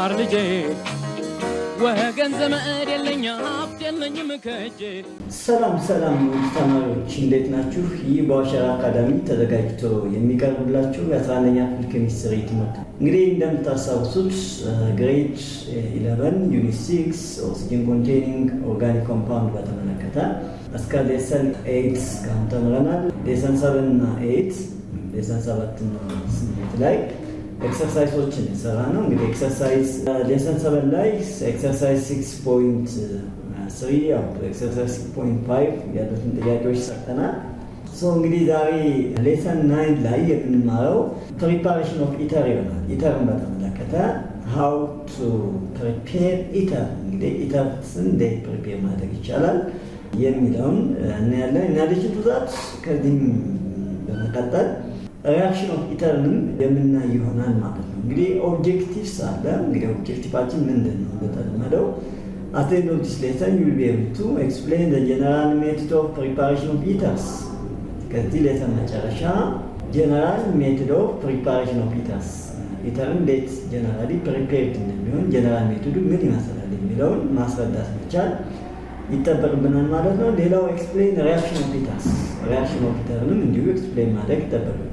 ማር ልጄ ወገን ዘመድ የለኝ ሀብት የለኝም ከእጄ። ሰላም ተማሪዎች እንዴት ናችሁ? ይህ በአዋሸራ አካዳሚ ተዘጋጅቶ የሚቀርብላችሁ የ11ኛ ክፍል ኬሚስትሪ ትምህርት እንግዲህ እንደምታስታውሱት ግሬድ 11 ዩኒት 6 ኦክሲጅን ኮንቴኒንግ ኦርጋኒክ ኮምፓውንድ በተመለከተ እስከ ሌሰን 8 ጋር ተምረናል። ሌሰን 7 እና 8 ሌሰን 7 እና 8 ላይ ኤክሰርሳይዞችን የሰራ ነው። እንግዲህ ኤክሰርሳይዝ ሌሰን 7 ላይ ኤክሰርሳይዝ 6.3 ኤክሰርሳይዝ 6.5 ያሉትን ጥያቄዎች ሰርተናል። እንግዲህ ዛሬ ሌሰን 9 ላይ የምንማረው ፕሪፓሬሽን ኦፍ ኢተር ይሆናል። ኢተርን በተመለከተ ሃው ቱ ፕሪፔር ኢተር፣ እንግዲህ ኢተርን እንዴት ፕሪፔር ማድረግ ይቻላል የሚለውን እናያለን። እናያለን ብዛት ከዚህም በመቀጠል ሪያክሽን ኦፍ ኢተርንም የምናይ ይሆናል ማለት ነው። እንግዲህ ኦብጀክቲቭስ አለ። እንግዲህ ኦብጀክቲቫችን ምንድን ነው? እንደተለመደው at the end of this lesson you will be able to explain the general method of preparation of ethers። ከዚህ ሌሰን መጨረሻ ጀነራል ሜቶድ ኦፍ ፕሪፓሬሽን ኦፍ ኢተርስ ኢተርን እንዴት ጀነራሊ ፕሪፔርድ እንደሚሆን ጀነራል ሜቶዱ ምን ይመስላል የሚለውን ማስረዳት መቻል ይጠበቅብናል ማለት ነው። ሌላው ኤክስፕሌን ሪያክሽን ኦፍ ኢተርስ፣ ሪያክሽን ኦፍ ኢተርንም እንዲሁ ኤክስፕሌን ማድረግ ይጠበቅብናል።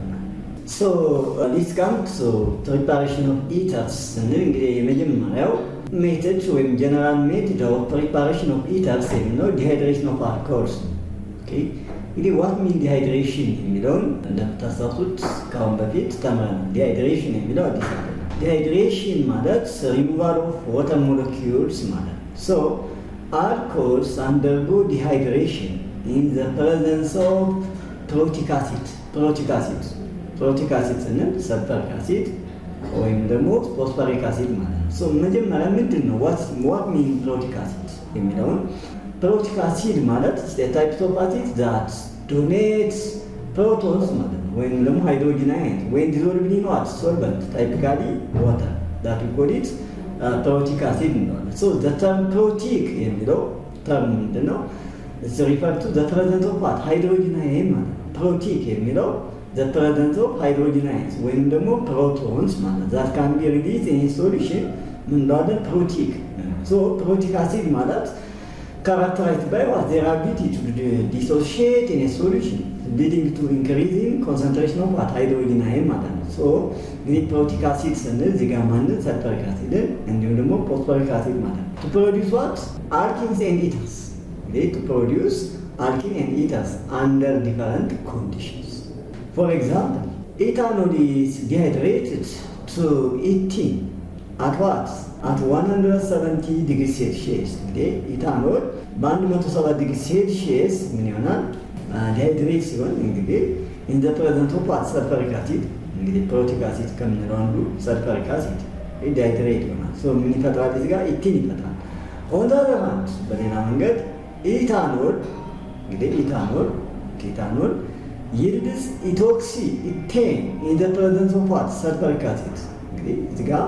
this comes to preparation of ethers ስንል እንግዲህ የመጀመሪያው ሜቶድ ወይም ጀነራል ሜቶድ ኦፍ ፕሪፓሬሽን ኦፍ ኢተርስ የሚለው ዲሃይድሬሽን ኦፍ አልኮሆልስ ነው። እንግዲህ ዋት ሚን ዲሃይድሬሽን የሚለውን እንደምታስታውሱት ከአሁን በፊት ተምረናል። ዲሃይድሬሽን የሚለው አዲስ አይደለም። ዲሃይድሬሽን ማለት ሪሙቫል ኦፍ ዋተር ሞለኪውልስ ማለት ነው። alcohols undergo dehydration in the presence of protic acid ስንል ሰልፈሪክ አሲድ ወይም ደግሞ ፎስፈሪክ አሲድ ማለት ነው። መጀመሪያ ምንድን ነው what mean protic acid የሚለውን protic acid ማለት ታይፕስ ኦፍ አሲድ that donates protons ማለት ነው ወይም ደግሞ ሃይድሮጅን አየን when dissolved in what solvent typically water that we call it protic acid እንለዋለን። the term protic የሚለው term ምንድን ነው? it's referred to the presence of what hydrogen ion ማለት ነው። protic የሚለው the presence of hydrogen ions ወይም ደግሞ protons ማለት that can be released in a solution ምን እንለዋለን? protic። protic acid ማለት characterized by what their ability to dissociate in a solution leading to increasing concentration of what hydrogen ion ማለት ነው። እንግዲህ protic acid ስንል እዚህ ጋር ማለት ሰልፈሪክ አሲድን እንዲሁም ደግሞ ፎስፎሪክ አሲድ ማለት ነው። to produce what alkenes and ethers to produce alkene and ethers under different conditions. For example, ethanol is dehydrated to ethene at what? At 170 degrees Celsius. እንግዲህ ኢታኖል በ170 ዲግሪ ሴልሺየስ ምን ይሆናል? ዲሃይድሬት ሲሆን እንግዲህ in the presence of what? ሰልፈሪክ አሲድ እንግዲህ ፕሮቲክ አሲድ ከምንለው አንዱ ሰልፈሪክ አሲድ ዲሃይድሬት ይሆናል። ምን ይፈጥራል? እዚህ ጋር ኢቲን ይፈጥራል። on the other hand በሌላ መንገድ ኢታኖል እንግዲህ ኢታኖል yields ethane in the presence of what? sulfuric acid። እንግዲህ እዚህ ጋር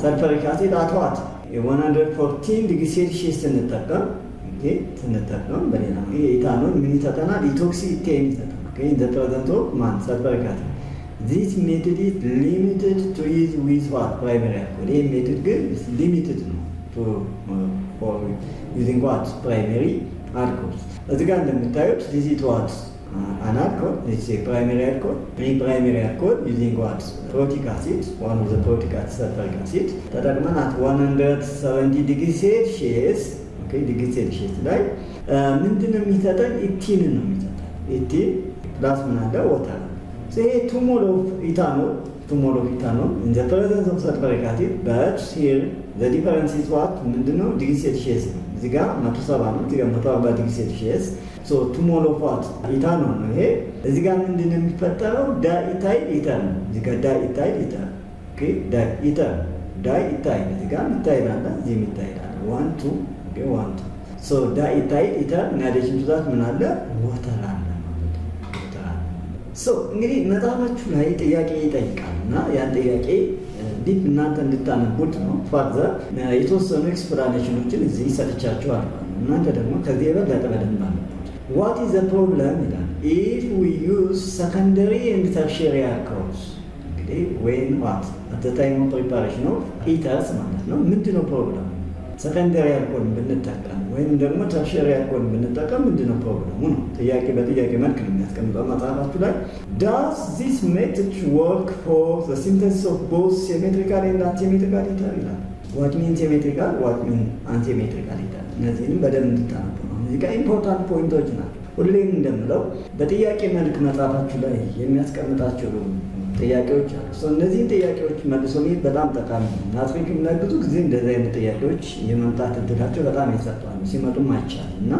sulfuric acid at what? 114 ዲግሪ ሴልሺየስ ስንጠቀም በሌላ ኢታኖል ምን ይሰጠናል? ethane ይሰጠናል። in the presence of sulfuric acid። this method is limited to use with what? primary alcohol። ይህ ሜቶድ ግን limited ነው for using what? primary alcohol። እዚህ ጋር እንደምታዩት this is what? an alcohol, let's say primary alcohol. Primary alcohol using what? Protic acid, one of the protic acid, sulfuric acid. ተጠቅመን at 170 degrees Celsius, degree Celsius ላይ ምንድነው የሚሰጠን? ኢቲንን ነው የሚሰጠን። ኢቲን ፕላስ ምን አለ? ወተር። ይሄ two mole of ethanol in the presence of sulfuric acid, but here the difference is what? ምንድነው? ዲግሪ ሴልሺየስ ነው። እዚህ ጋር 170 ነው፣ እዚህ ጋር 140 ዲግሪ ሴልሺየስ። two mole of what? ኢታኖል ነው ይሄ። እዚህ ጋር ምንድነው የሚፈጠረው? ዳኢታይል ኢተር ነው። እዚህ ጋር ዳኢታይል ኢተር ዳኢታይል እዚህ ጋር ኢታይል አለ፣ እዚህ ኢታይል አለ። 1 2 ዳኢታይል ኢተር ናዴሽን ብዛት ምን አለ? ወተር አለ ማለት ነው። እንግዲህ መጽሐፋችሁ ላይ ጥያቄ ይጠይቃል እና ያን ጥያቄ ዲፕ እናንተ እንድታነቡት ነው። ፋዘር የተወሰኑ ኤክስፕላኔሽኖችን እዚህ ሰጥቻችኋለሁ። እናንተ ደግሞ ከዚህ የበለጠ በደንብ አነቡት። what is the problem ይላል if we use secondary and tertiary alcohols። እንግዲህ ወይም ዋት አት ዘ ታይም ኦፍ ፕሪፓሬሽን ኦፍ ኢተርስ ማለት ነው። ምንድነው ፕሮብለሙ? ሰከንደሪ አልኮል ብንጠቀም ወይም ደግሞ ተርሸሪ አልኮል ብንጠቀም ምንድነው ፕሮብለሙ ነው። ጥያቄ በጥያቄ መልክ ነው የሚያስቀምጠው መጽሐፋችሁ ላይ። does this method work for the synthesis of both symmetrical and asymmetrical ether ይላል። what means symmetrical, what means asymmetrical ether እነዚህንም በደንብ እንድታነቡ ነው። እዚህ ጋር ኢምፖርታንት ፖይንቶች ናቸው። ሁሌም እንደምለው በጥያቄ መልክ መጽሐፋችሁ ላይ የሚያስቀምጣቸው ጥያቄዎች አሉ። እነዚህን ጥያቄዎች መልሶ መሄድ በጣም ጠቃሚ ነው። ማትሪክም ላይ ብዙ ጊዜ እንደዚህ አይነት ጥያቄዎች የመምጣት እድላቸው በጣም ይሰጣሉ፣ ሲመጡም አይቻልም እና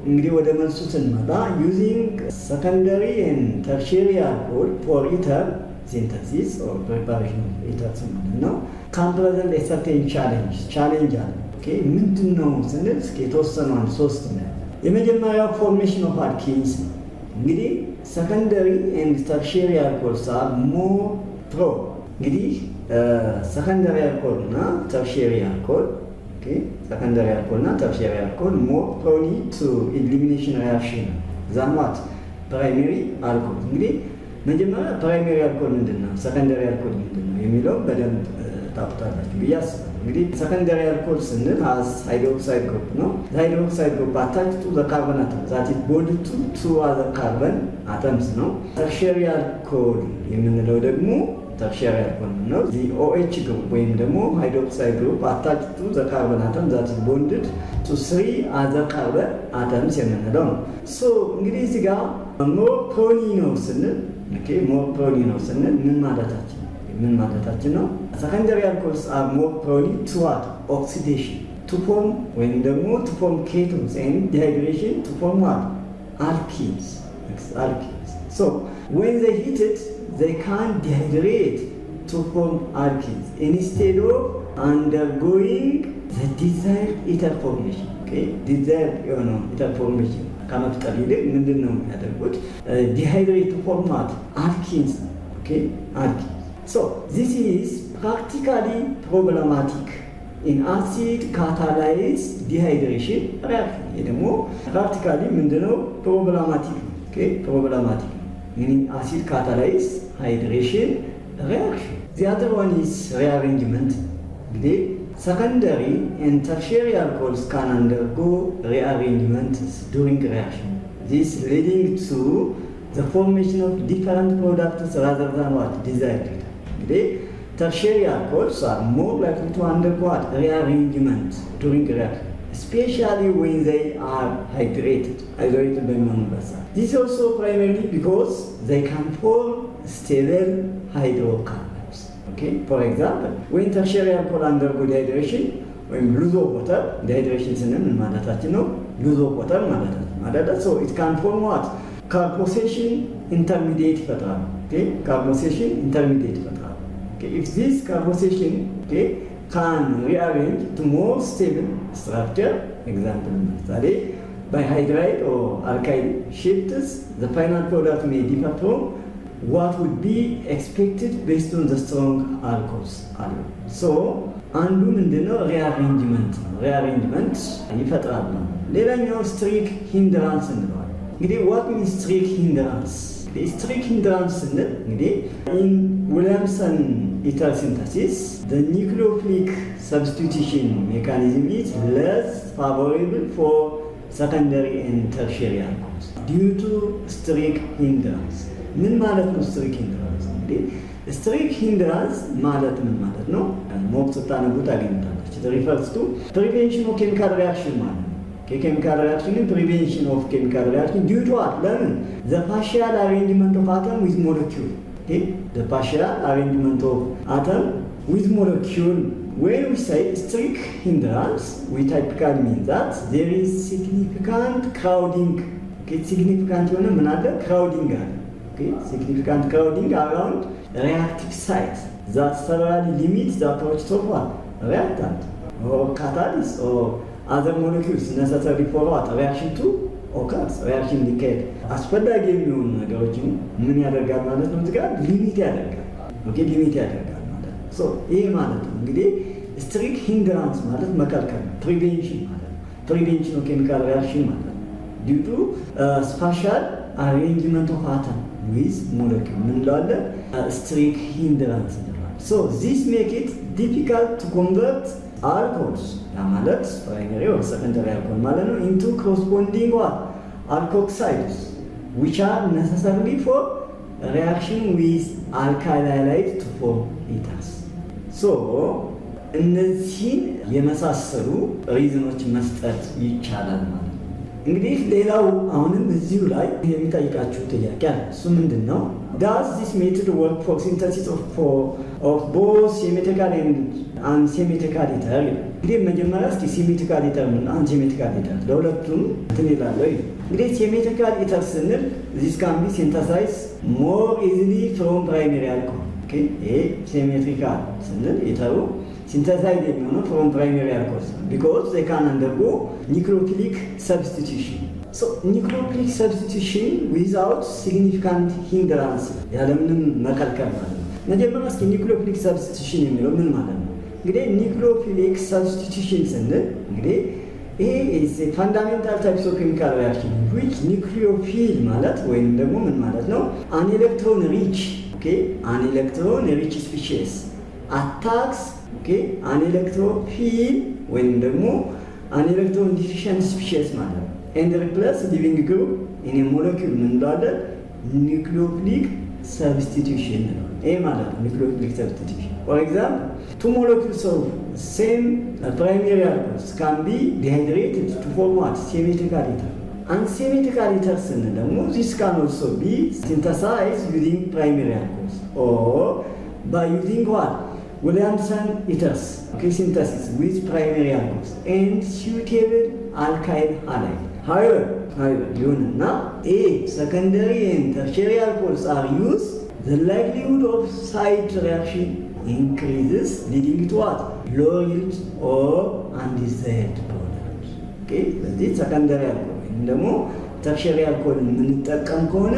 እንግዲህ ወደ መልሱ ስንመጣ ዩዚንግ ሰከንደሪ ኤንድ ተርሸሪ አልኮል ፎር ኢተር ሲንተሲስ ኦር ፕሪፓሬሽን ኦፍ ኢተርስ ማለት ነው ካን ፕሬዘንት ኤ ሰርቴን ቻሌንጅ አለ። ምንድን ነው ስንል እስኪ የተወሰኑ አንድ ሶስት ነው። የመጀመሪያው ፎርሜሽን ኦፍ አልኪንስ ነው። እንግዲህ ሰከንደሪ ኤንድ ተርሸሪ አልኮልስ አር ሞር ፕሮ እንግዲህ ሰከንደሪ አልኮል እና ተርሸሪ አልኮል ሰከንደሪ አልኮል እና ተርሸሪ አልኮል ሞር ፕሮኒ ቱ ኢሊሚኔሽን ሪአክሽን ዛን ዋት ፕራይመሪ አልኮል። እንግዲህ መጀመሪያ ፕራይመሪ አልኮል ምንድን ነው፣ ሰከንደሪ አልኮል ምንድን ነው የሚለው በደንብ ታውቁታላችሁ ብዬ አስባለሁ። እንግዲህ ሰከንደሪ አልኮል ስንል አስ ሃይድሮክሳይድ ግሩፕ ነው። ሃይድሮክሳይድ ግሩፕ አታች ቱ ዘ ካርበን አተም ዛት ኢዝ ቦንድ ቱ አዘር ካርበን አተምስ ነው። ተርሸሪ አልኮል የምንለው ደግሞ ተርሸሪ አልኮል ነው። ዚ ኦኤች ግሩፕ ወይም ደግሞ ሃይድሮክሳይድ ግሩፕ አታች ቱ ዘ ካርበን አተም ዛት ኢዝ ቦንድ ቱ 3 አዘር ካርበን አተምስ የምንለው ነው። እንግዲህ እዚህ ጋር ሞር ፕሮኒ ነው ስንል ሞር ፕሮኒ ነው ስንል ምን ማለታችን ነው? ሰከንደሪ አልኮልስ አር ሞር ፕሮኒ ቱ ዋት ኦክሲዴሽን ቱ ፎርም ወይም ደግሞ ቱ ፎርም ኬቶንስ ኤንድ ዲሃይድሬሽን ቱ ፎርም ዋት አልኪንስ። ሶ ዌን ዘይ ሂትድ ዘይ ካን ዲሃይድሬት ቱ ፎርም አልኪንስ ኢንስቴድ ኦፍ አንደርጎይንግ ዘ ዲዛይርድ ኢተር ፎርሜሽን። ዲዛይርድ የሆነው ኢተር ፎርሜሽን ከመፍጠር ይልቅ ምንድን ነው የሚያደርጉት? ዲሃይድሬት ቱ ፎርም ዋት አልኪንስ። አልኪንስ So this is practically problematic in acid catalyzed dehydration reaction. ይሄ ደግሞ practically ምንድነው problematic problematic meaning acid catalyzed hydration reaction. The other one is rearrangement. The secondary and tertiary alcohols can undergo rearrangement during reaction. This leading to the formation of different products rather than what desired. Tertiary alcohols are more likely to undergo rearrangement during reaction, especially when they are hydrated by monomer. This is also primarily because they can form stable hydrocarbons. For example, when tertiary alcohol undergo dehydration, when lose of water, dehydration is lose of water, so it can form what? Carboxylation intermediate ፈጥራል። Carboxylation intermediate ፈጥራል። If this carboxylation can rearrange to more stable structure, example by hydride or alkyl shifts, the final product may differ from what would be expected based on the strong alcohols. So አንዱ ምንድነው ሪአሬንጅመንት ይፈጥራል ነው። ሌላኛው ስትሪክ ሂንድራንስ እንለዋለን። እንግዲህ what means strict hindrance? The strict hindrance ስንል እንግዲህ in Williamson ether synthesis the nucleophilic substitution mechanism is less favorable for secondary and tertiary alcohols due to strict hindrance. ምን ማለት ነው strict hindrance? እንግዲህ strict hindrance ማለት ምን ማለት ነው? ሞክ ስታነቡት አገኝታላችሁ። It refers to prevention of chemical reaction ማለት ነው። Chemical reaction and prevention of chemical reaction due to what? Learn the partial arrangement of atom with molecule. The partial arrangement of atom with molecule. When we say strict hindrance, we typically mean that there is significant crowding. Significant crowding. Significant crowding around reactive sites that severely limits the approach of what? Reactant or catalyst or other molecules necessary for what? Reaction to occurs. Reaction decay. አስፈላጊ የሚሆኑ ነገሮችን ምን ያደርጋል ማለት ነው? እዚህ ጋር ሊሚት ያደርጋል። ሊሚት ያደርጋል ማለት ነው። ይሄ ማለት ነው እንግዲህ ስትሪክት ሂንድራንስ ማለት መከልከል ነው። ፕሪቬንሽን ማለት ነው። ፕሪቬንሽን ኦፍ ኬሚካል ሪአክሽን ማለት ነው። ዲዩ ቱ ስፓሻል arrangement of atom with molecule ምን እንለዋለን? strict hindrance እንለዋለን። So this make it difficult to convert alcohols ያ ማለት primary or secondary alcohol ማለት ነው into corresponding what alkoxides which are necessary for reaction with alkyl halide to form ethers. So እነዚህን የመሳሰሉ ሪዝኖች መስጠት ይቻላል ማለት ነው። እንግዲህ ሌላው አሁንም እዚሁ ላይ የሚጠይቃችሁ ጥያቄ አለ። እሱ ምንድን ነው? Does this method work for synthesis of both symmetrical and unsymmetrical ether? እንግዲህ መጀመሪያ እስኪ symmetrical ether እና unsymmetrical ether ለሁለቱም እንትን ይላለው። እንግዲህ symmetrical ether ስንል this can be synthesized more easily from primary alcohol. Okay? ይሄ symmetrical ስንል ኢተሩ synthesized የሚሆነው from primary alcohols because they can undergo nucleophilic substitution. So nucleophilic substitution without significant hindrance ያለምንም መከልከል ማለት ነው። መጀመሪያ እስኪ nucleophilic substitution የሚለው ምን ማለት ነው? እንግዲህ nucleophilic substitution ስንል እንግዲህ ይሄ is a fundamental type of chemical reaction which nucleophile ማለት ወይም ደግሞ ምን ማለት ነው? an electron rich, okay, an electron rich species attacks, okay, an electrophile ወይም ደግሞ an electron deficient species ማለት ነው and replace living group in a molecule ምን እንለዋለን? nucleophilic substitution ነው። ይሄ ማለት ነው nucleophilic substitution. For example, two molecules of same primary alcohols can be dehydrated to form what? Symmetrical ether. Unsymmetrical ether ስንል ደግሞ this can also be synthesized using primary alcohols or by using what? Williamson ethers, okay, synthesis with primary alcohols and suitable alkyl halide. However, ይሁንና A secondary and tertiary alcohols are used, the likelihood of side reaction increases, leading to what? Low yield or undesired product. Okay, this secondary alcohol ወይም ደግሞ ተርሸሪ አልኮል የምንጠቀም ከሆነ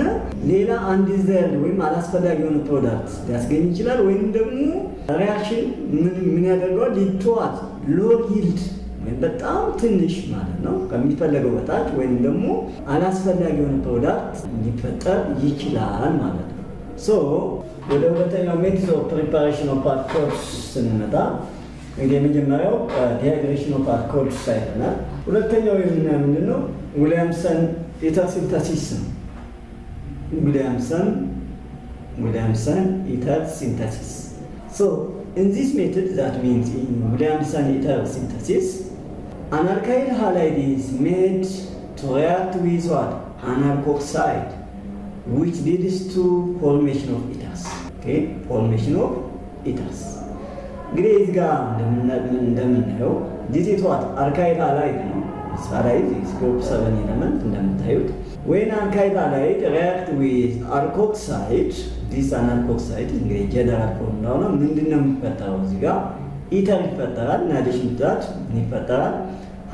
ሌላ አንዲዛይርድ ወይም አላስፈላጊ የሆነ ፕሮዳክት ሊያስገኝ ይችላል። ወይም ደግሞ ሪያክሽን ምን ያደርገዋል? ሊተዋት ሎ ይልድ ወይም በጣም ትንሽ ማለት ነው ከሚፈለገው በታች ወይም ደግሞ አላስፈላጊ የሆነ ፕሮዳክት ሊፈጠር ይችላል ማለት ነው። ሶ ወደ ሁለተኛው ሜትድ ኦፍ ፕሪፓሬሽን ኦፍ አልኮሆልስ ስንመጣ እንግዲህ የመጀመሪያው ዲሃይድሬሽን ኦፍ አልኮሆልስ አይተናል። ሁለተኛው የምናየው ምንድን ነው? ዊሊያምሰን ether synthesis ነው። Williamson ether synthesis. So in this method, that means in Williamson ether synthesis, an alkyl halide is made to react with what? An alkoxide, which leads to formation of ethers. Okay, formation of ethers. እንግዲህ እዚህ ጋር እንደምናየው this is what? alkyl halide ነው። Halide is group 7 element እንደምታዩት. When alkyl halide react with alkoxide, this an alkoxide እንግዲህ ጀነራል ፎርሙላው ነው። ምንድነው የሚፈጠረው? እዚህ ጋር ኢተር ይፈጠራል። እና addition to that ይፈጠራል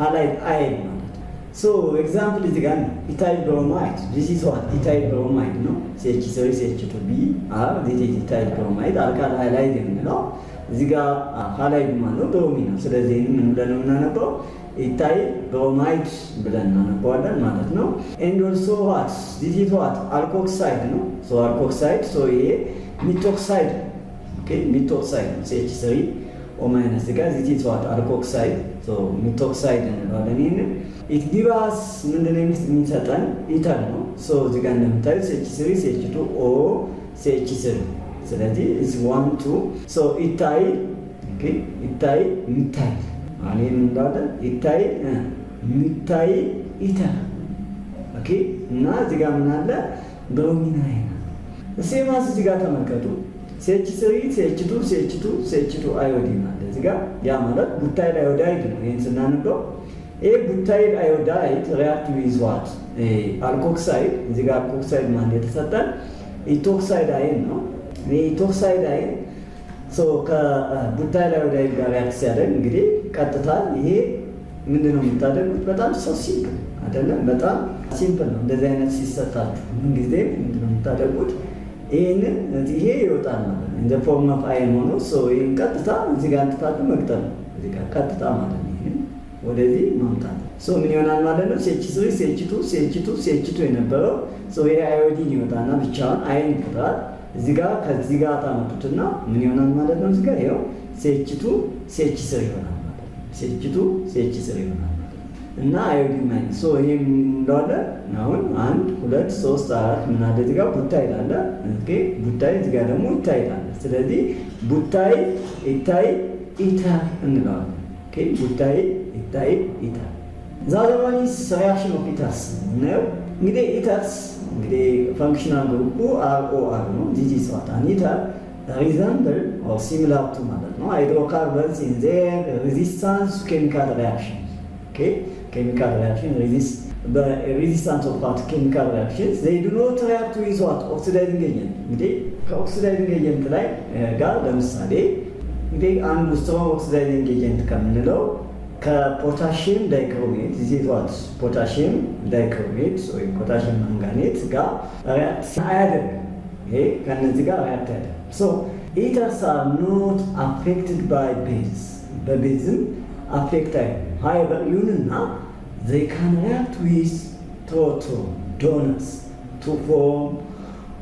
halide ion ማለት ነው። So example እዚህ ጋር ethyl bromide. This is what? ethyl bromide ነው። CH3 CH2B are this is ethyl bromide. alkyl halide የምንለው እዚህ ጋር halide ማለት ነው ብሮሚን ነው። ስለዚህ ምን ብለን ነው የምናነበው? ethyl bromide ብለን እናነባዋለን ማለት ነው። and also what? this is what? alkoxide ነው። so alkoxide, so ይሄ methoxide, okay, methoxide CH3 O- እዚህ ጋር this is what? alkoxide, so methoxide እንለዋለን። ይሄን it gives us ምንድነው የሚሰጠን? ኢተር ነው። so እዚህ ጋር እንደምታዩት CH3 CH2 O CH3 ስለዚህ is 1 2 so ethyl, okay, ethyl methyl አሁን እንዳለ ኢታይ ሚታይ ኢተር ኦኬ። እና እዚህ ጋር ምን አለ? ብሮሚን አይን እሴማስ እዚህ ጋር ተመልከቱ። CH3 CH2 CH2 CH2 አዮዲን አለ እዚህ ጋር። ያ ማለት ቡታይል አዮዳይድ ነው። ይሄን ስናነበው ይሄ ቡታይል አዮዳይድ ሪአክት ዊዝ ዋት? አልኮክሳይድ። እዚህ ጋር አልኮክሳይድ ማለት የተሰጠን ኢቶክሳይድ አይን ነው። ይሄ ኢቶክሳይድ አይን ሶ ከቡታይል አዮዳይድ ጋር ሪአክት ሲያደርግ እንግዲህ ቀጥታ ይሄ ምንድነው የምታደርጉት? በጣም ሰው ሲምፕል አይደለም፣ በጣም ሲምፕል ነው። እንደዚህ አይነት ሲሰጣችሁ ምን ጊዜ ምንድነው የምታደርጉት? ይሄንን ይሄ ይወጣል ማለት ነው እንደ ፎርም ኦፍ አይን ሆኖ ሶ ይሄን ቀጥታ እዚህ ጋር አንጥታችሁ መቅጠል ነው። እዚህ ጋር ቀጥታ ማለት ነው ይሄን ወደዚህ ማምጣት ምን ይሆናል ማለት ነው? CH3 የነበረው ይሄ አዮዲን ይወጣና ብቻውን አይን ይፈጥራል። እዚህ ጋር ከዚህ ጋር ታመጡትና ምን ይሆናል ማለት ነው? እዚህ ጋር ይኸው CH2 ይሆናል ማለት ነው። CH2 ይሆናል እና አዮዲን ማይነስ ይሄ እንዳለ አሁን 1 2 3 4 ምን አለ እዚህ ጋር ቡታይል አለ። ኦኬ ቡታይል እዚህ ጋር ደግሞ ኢታይል አለ። ስለዚህ ቡታይል ኢታይል ኢተር እንለዋለን። ኦኬ ቡታይል ኢታይል ኢተር ዛሬዋኒስ ሪአክሽን ኦፍ ኢተርስ ነው። እንግዲህ ኢተርስ ፈንክሽናል ግሩፑ ROR ነው። ዚስ ኢዝ ዋት አን ኢተር resemble or similar to ማለት ነው hydrocarbons in their resistance to chemical reactions. Okay, chemical reaction resistance of what chemical reactions they do not react with what oxidizing agent. እንግዲህ ከኦክሲዳይዚንግ ኤጀንት ላይ ጋር ለምሳሌ አንዱ ስትሮንግ ኦክሲዳይዚንግ ኤጀንት ከምንለው ከፖታሺየም ዳይክሮሜት ዚቷት ፖታሺየም ዳይክሮሜት ወይም ፖታሺየም ማንጋኔት ጋር ሪአክት አያደርግም። ይሄ ከነዚህ ጋር ሪአክት አያደርግም። ኢተርስ አር ኖት አፌክትድ ባይ ቤዝ በቤዝም አፌክት አይደለም። however ይሁንና they can react with proton donors to form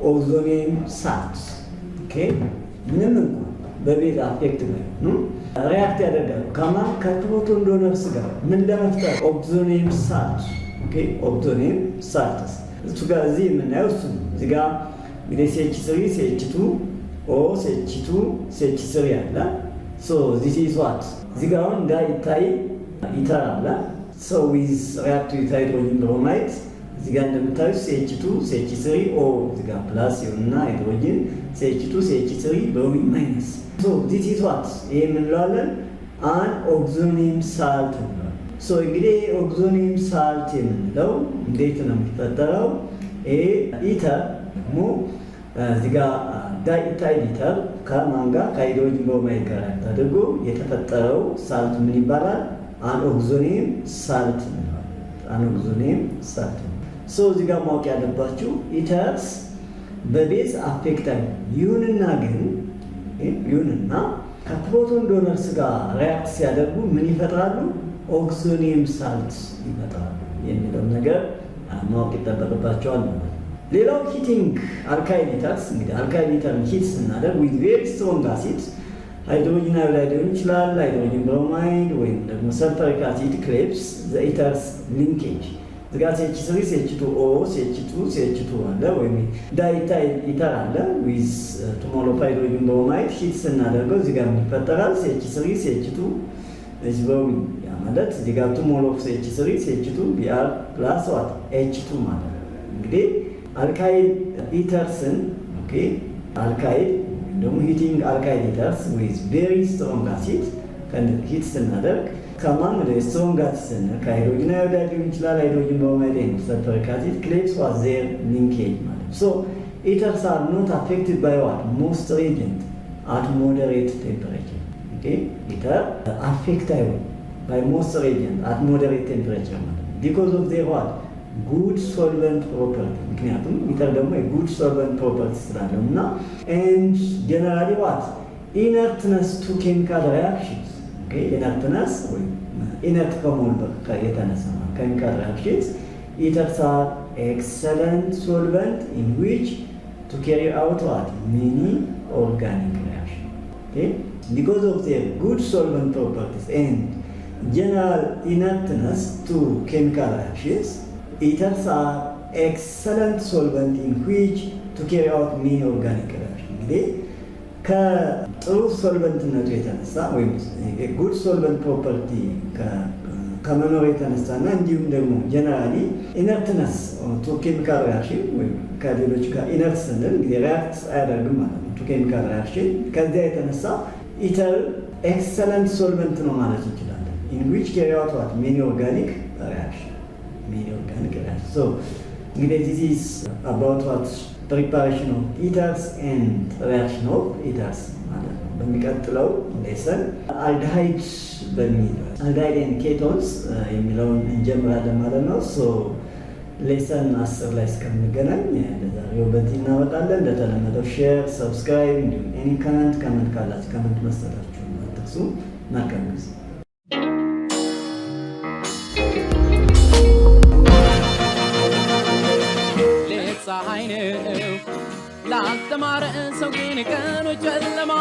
ozonium salts. okay ምንም እንኳን በቤዝ አፌክት ነው ሪአክት ያደርጋሉ ከማን ከፕሮቶን ዶነርስ ጋር ምን ለመፍጠር ኦዞኒየም ሳልት። ኦኬ ኦዞኒየም ሳልትስ እሱ ጋር እዚህ የምናየው እሱ እዚህ ጋር እንግዲህ CH3 O CH2 ያለ this is what እዚህ ጋር አሁን እንዳይታይ ኢተር አለ with react with hydrogen bromide እዚህ ጋር እንደምታዩት CH2 O እዚህ ጋር ፕላስ ይሆንና ሃይድሮጅን CH2 ብሮሚን ማይነስ this is what ይሄ የምንለዋለን አን ኦክሲኒየም ሳልት ነው። እንግዲህ ኦክሲኒየም ሳልት የምንለው እንዴት ነው የሚፈጠረው? ኢተር ደግሞ እዚህ ጋር ዳይኢታይል ኢተር ከማን ጋር ከሃይድሮጅን ብሮማይድ ጋር ተደርጎ የተፈጠረው ሳልት ምን ይባላል? አን ኦክሲኒየም ሳልት ነው። አን ኦክሲኒየም ሳልት ነው። እዚህ ጋር ማወቅ ያለባችሁ ኢተርስ በቤዝ አፌክት ይሁንና ከፕሮቶን ዶነርስ ጋር ሪአክት ሲያደርጉ ምን ይፈጥራሉ? ኦክሲኒየም ሳልት ይፈጥራሉ የሚለው ነገር ማወቅ ይጠበቅባቸዋል ማለት ነው። ሌላው ሂቲንግ አልካይል ኢተርስ እንግዲህ አልካይል ኢተርን ሂት ስናደርግ ዊዝ ቬሪ ስትሮንግ አሲድ ሃይድሮጅን አዮዳይድ ሊሆን ይችላል፣ ሃይድሮጅን ብሮማይድ ወይም ደግሞ ሰልፈሪክ አሲድ ክሌፕስ ዘ ኢተርስ ሊንኬጅ እዚህ ጋር CH3 CH2 አለ ወይም ዳይኢታይል ኢተር አለ ዊዝ ቱ ሞል ኦፍ ሃይድሮጅን ብሮማይድ ሂት ስናደርገው እዚህ ጋር ይፈጠራል CH3 እዚህ ብሮሚን ያ ማለት እዚህ ጋር ቱ ሞል ኦፍ CH3 Br ፕላስ ዋት H2 ማለት ነው። እንግዲህ አልካይል ኢተርስን ኦኬ አልካይል ደግሞ ሂቲንግ አልካይል ኢተርስ ዊዝ ቬሪ ስትሮንግ አሲድ ሂት ስናደርግ ከማን ወደ ስትሮንግ አሲድ ከሃይድሮጅን አዮዳይድ ሊሆን ይችላል፣ ሃይድሮጅን ብሮማይድ ኤንድ ሰልፈሪክ አሲድ ክሌፕስ ዋት ዜር ሊንኬጅ ማለት ነው። ኢተርስ አር ኖት አፌክትድ ባይ ዋት ሞስት ሪጀንት አት ሞደሬት ቴምፐሬቸር። ኦኬ ኢተር አፌክት አይሆንም ባይ ሞስት ሪጀንት አት ሞደሬት ቴምፐሬቸር ማለት ነው ቢኮዝ ኦፍ ዜር ዋት ጉድ ሶልቨንት ፕሮፐርቲ። ምክንያቱም ኢተር ደግሞ የጉድ ሶልቨንት ፕሮፐርቲ ስላለው እና ኤንድ ጀነራሊ ዋት ኢነርትነስ ቱ ኬሚካል ሪአክሽንስ። ኢነርትነስ ወይ ኢነርት ከመሆን የተነሳ ኬሚካል ሪአክሽንስ ኢተርስ አር ኤክሰለንት ሶልቨንት ኢን ዊች ቱ ካሪ አውት ዋት ሚኒ ኦርጋኒክ ሪአክሽን ቢኮዝ ኦፍ ዜር ጉድ ሶልቨንት ፕሮፐርቲስ ኤንድ general inertness to chemical reactions. Ethers are excellent solvent in which to carry out many organic reactions. እንግዲህ ከጥሩ ሶልቨንትነቱ የተነሳ ወይም ጉድ ሶልቨንት ፕሮፐርቲ ከመኖር የተነሳና እንዲሁም ደግሞ ጀነራሊ ኢነርትነስ ቱ ኬሚካል ሪአክሽን ወይም ከሌሎች ጋር ኢነርት ስንል እንግዲህ ሪአክት አያደርግም ማለት ነው ቱ ኬሚካል ሪአክሽን። ከዚያ የተነሳ ኢተር ኤክሰለንት ሶልቨንት ነው ማለት እንችላለን። in which carry out what many organic reaction. So this is about what preparation of ethers and reaction of ethers ማለት ነው። በሚቀጥለው ሌሰን አልዲሃይድ and ኬቶንስ የሚለውን እንጀምራለን ማለት ነው። ሌሰን 10 ላይ እስከምንገናኝ ለዛሬው በዚህ እናበቃለን። እንደተለመደው ሼር፣ ሰብስክራይብ እንዲሁም ኤኒ ኮመንት ካላችሁ ኮመንት መስጠታችሁን አትርሱ። መልካም ጊዜ ፀሐይ ነው ላልተማረ ሰው ግን ቀኑ ጨለማ